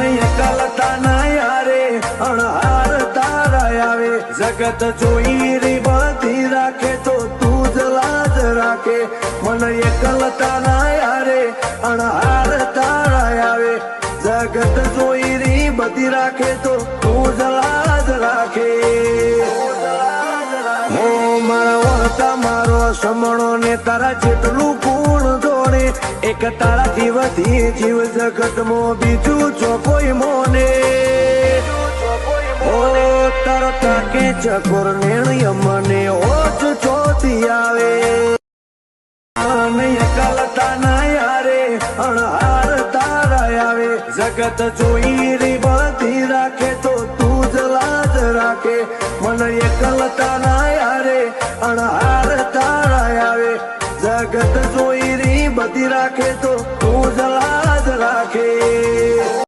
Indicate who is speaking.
Speaker 1: એકલતા ના યારે અણહાર તારા આવે જગત જોઈ રી બધી રાખે તો તું જ લાજ રાખે મને એકલતા ના યારે અણહાર તારા આવે જગત જોઈ રી બધી રાખે તો તું જ લાજ રાખે હો મારા વળતા મારો સમણો ને તારા જેટલું ગુણ જોડે એક તારાથી વધી જીવ જગતમાં બીજું જો કોઈ મોને ઓ તારો તાકે ચકોર નિર્ણય મને ઓછ ચોથી આવે એકલતા ના યારે અણહાર તારા આવે જગત જોઈ રી બધી રાખે તો તું જ લાજ રાખે મને એકલતા ના યારે અણહાર તારા આવે જગત જોઈ રી બધી રાખે તો તું જ લાજ રાખે।